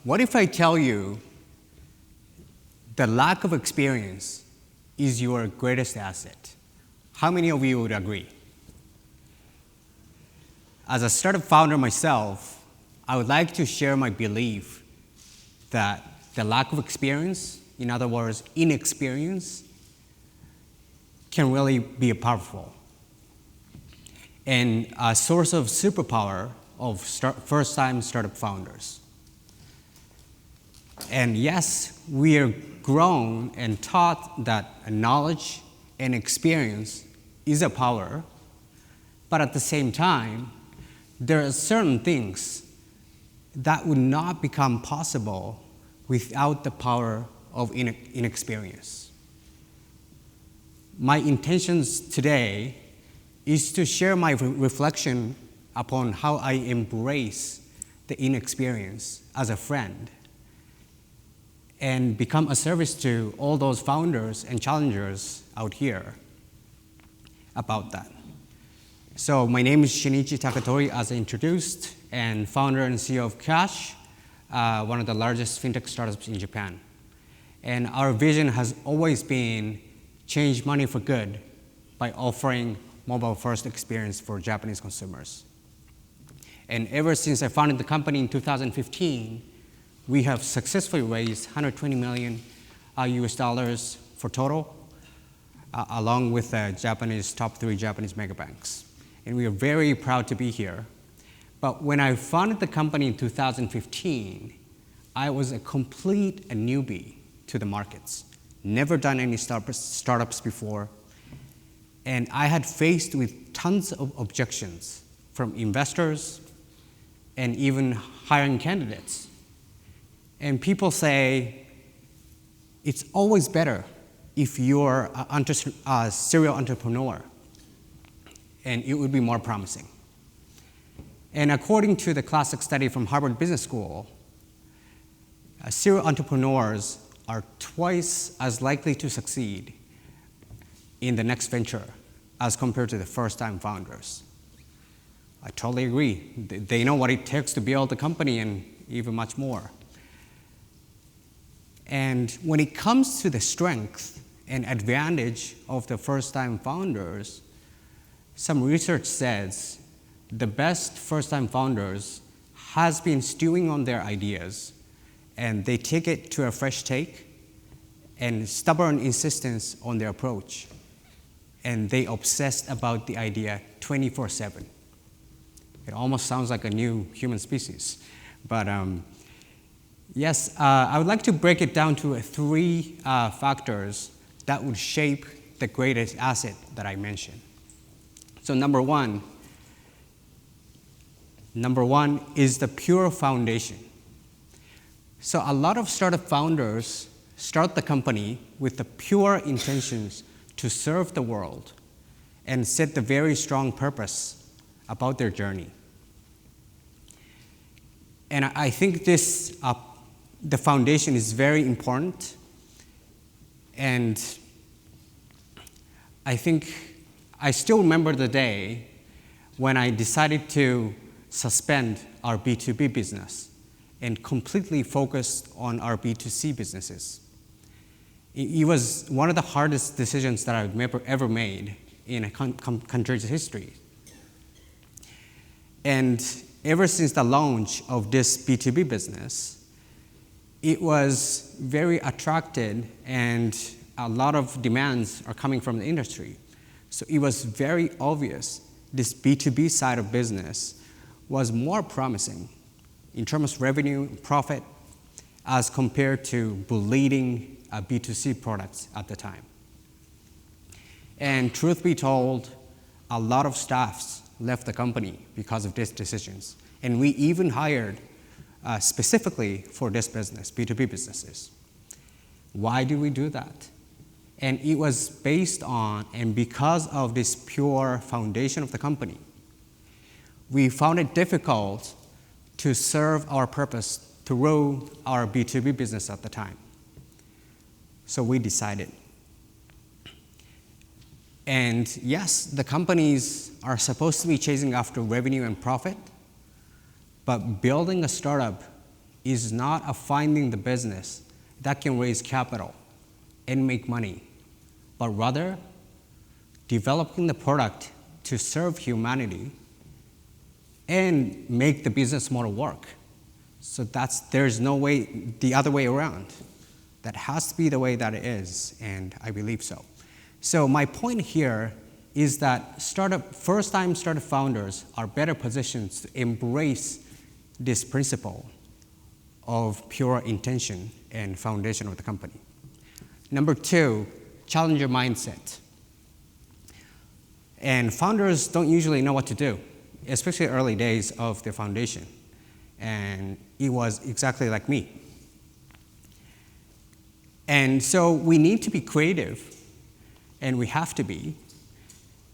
What if I tell you the lack of experience is your greatest asset? How many of you would agree? As a startup founder myself, I would like to share my belief that the lack of experience, in other words, inexperience, can really be powerful and a source of superpower of first-time startup founders. And yes, we are grown and taught that knowledge and experience is a power, but at the same time, there are certain things that would not become possible without the power of inexperience. My intentions today is to share my reflection upon how I embrace the inexperience as a friend and become a service to all those founders and challengers out here about that. So my name is Shinichi Takatori, as I introduced, and founder and CEO of Kyash, one of the largest fintech startups in Japan. And our vision has always been change money for good by offering mobile-first experience for Japanese consumers. And ever since I founded the company in 2015, we have successfully raised 120 million US dollars for total, along with the top 3 Japanese mega banks. And we are very proud to be here. But when I founded the company in 2015, I was a complete newbie to the markets. Never done any startups before. And I had faced with tons of objections from investors and even hiring candidates. And people say, it's always better if you're a serial entrepreneur, and it would be more promising. And according to the classic study from Harvard Business School, serial entrepreneurs are twice as likely to succeed in the next venture as compared to the first-time founders. I totally agree. They know what it takes to build a company and even much more. And when it comes to the strength and advantage of the first-time founders, some research says the best first-time founders has been stewing on their ideas, and they take it to a fresh take and stubborn insistence on their approach. And they obsessed about the idea 24/7. It almost sounds like a new human species. But yes, I would like to break it down to 3 factors that would shape the greatest asset that I mentioned. So number one is the pure foundation. So a lot of startup founders start the company with the pure intentions to serve the world and set the very strong purpose about their journey. And I think the foundation is very important. And I think I still remember the day when I decided to suspend our B2B business and completely focus on our B2C businesses. It was one of the hardest decisions that I've ever made in a country's history. And ever since the launch of this B2B business, it was very attracted, and a lot of demands are coming from the industry. So it was very obvious this B2B side of business was more promising in terms of revenue and profit as compared to bleeding B2C products at the time. And truth be told, a lot of staffs left the company because of these decisions. And we even hired specifically for this business, B2B businesses. Why did we do that? And it was based on and because of this pure foundation of the company. We found it difficult to serve our purpose through our B2B business at the time. So we decided. And yes, the companies are supposed to be chasing after revenue and profit, but building a startup is not finding the business that can raise capital and make money, but rather developing the product to serve humanity and make the business model work. So there's no way the other way around. That has to be the way that it is, and I believe so. So my point here is that first-time startup founders are better positioned to embrace this principle of pure intention and foundation of the company. Number 2, challenger mindset. And founders don't usually know what to do, especially early days of their foundation. And it was exactly like me. And so we need to be creative, and we have to be.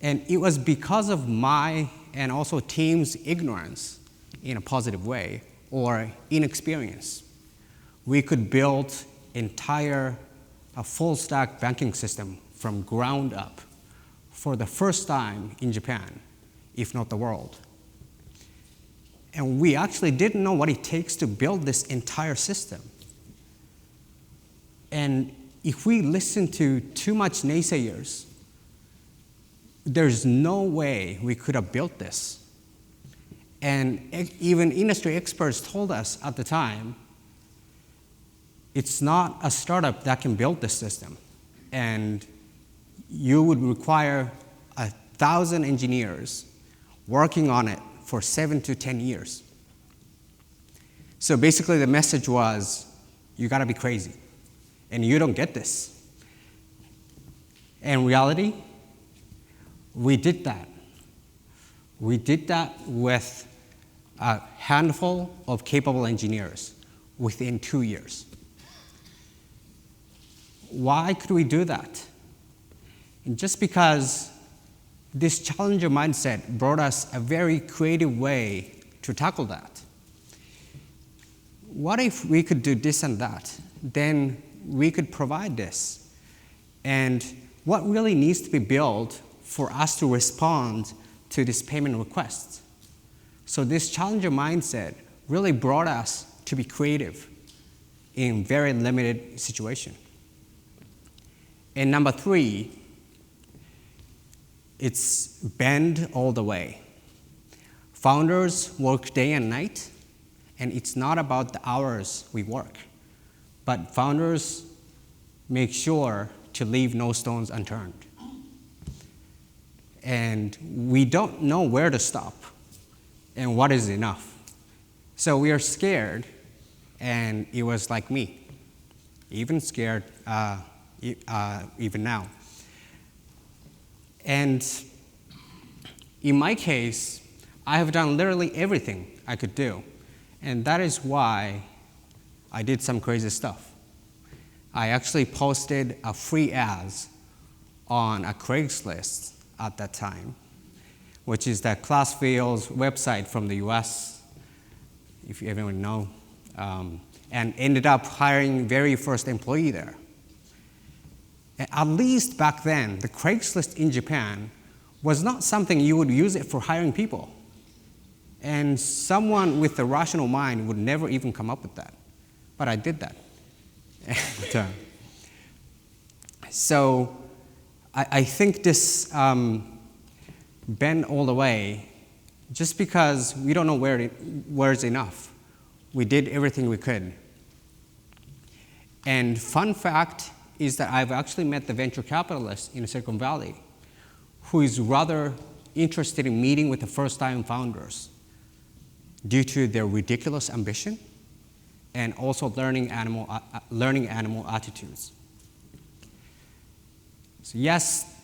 And it was because of my and also team's ignorance in a positive way or inexperience. We could build a full stack banking system from ground up for the first time in Japan, if not the world. And we actually didn't know what it takes to build this entire system. And if we listen to too much naysayers, there's no way we could have built this. And even industry experts told us at the time, it's not a startup that can build this system. And you would require 1,000 engineers working on it for 7 to 10 years. So basically the message was, you gotta be crazy, and you don't get this. In reality, we did that. We did that with a handful of capable engineers within 2 years. Why could we do that? And just because this challenger mindset brought us a very creative way to tackle that. What if we could do this and that? Then we could provide this. And what really needs to be built for us to respond to this payment request? So this challenger mindset really brought us to be creative in very limited situation. And number 3, it's bend all the way. Founders work day and night, and it's not about the hours we work, but founders make sure to leave no stones unturned. And we don't know where to stop and what is enough. So we are scared, and it was like me, even scared even now. And in my case, I have done literally everything I could do. And that is why I did some crazy stuff. I actually posted a free ads on a Craigslist at that time, which is the Classfield's website from the US, if you everyone know, and ended up hiring very first employee there. At least back then, the Craigslist in Japan was not something you would use it for hiring people. And someone with a rational mind would never even come up with that. But I did that. So I think this bend all the way, just because we don't know where's enough, we did everything we could. And fun fact is that I've actually met the venture capitalist in Silicon Valley who is rather interested in meeting with the first-time founders due to their ridiculous ambition and also learning animal attitudes. So yes,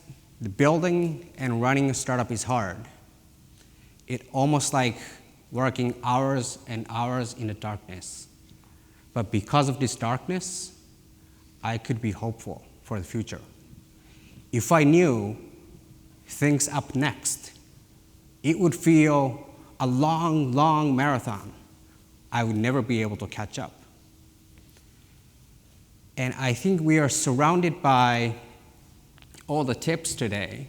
the building and running a startup is hard. It's almost like working hours and hours in the darkness. But because of this darkness, I could be hopeful for the future. If I knew things up next, it would feel a long, long marathon. I would never be able to catch up. And I think we are surrounded by all the tips today,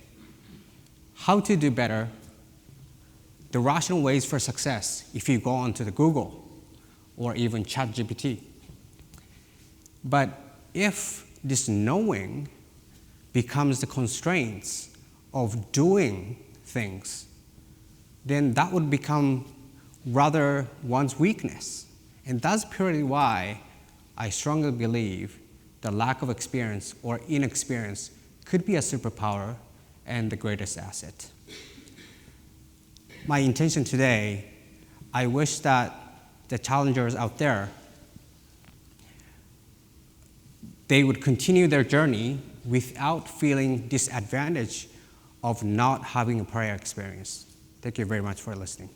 how to do better, the rational ways for success if you go onto the Google or even ChatGPT. But if this knowing becomes the constraints of doing things, then that would become rather one's weakness. And that's purely why I strongly believe the lack of experience or inexperience could be a superpower and the greatest asset. My intention today, I wish that the challengers out there, they would continue their journey without feeling disadvantaged of not having a prior experience. Thank you very much for listening.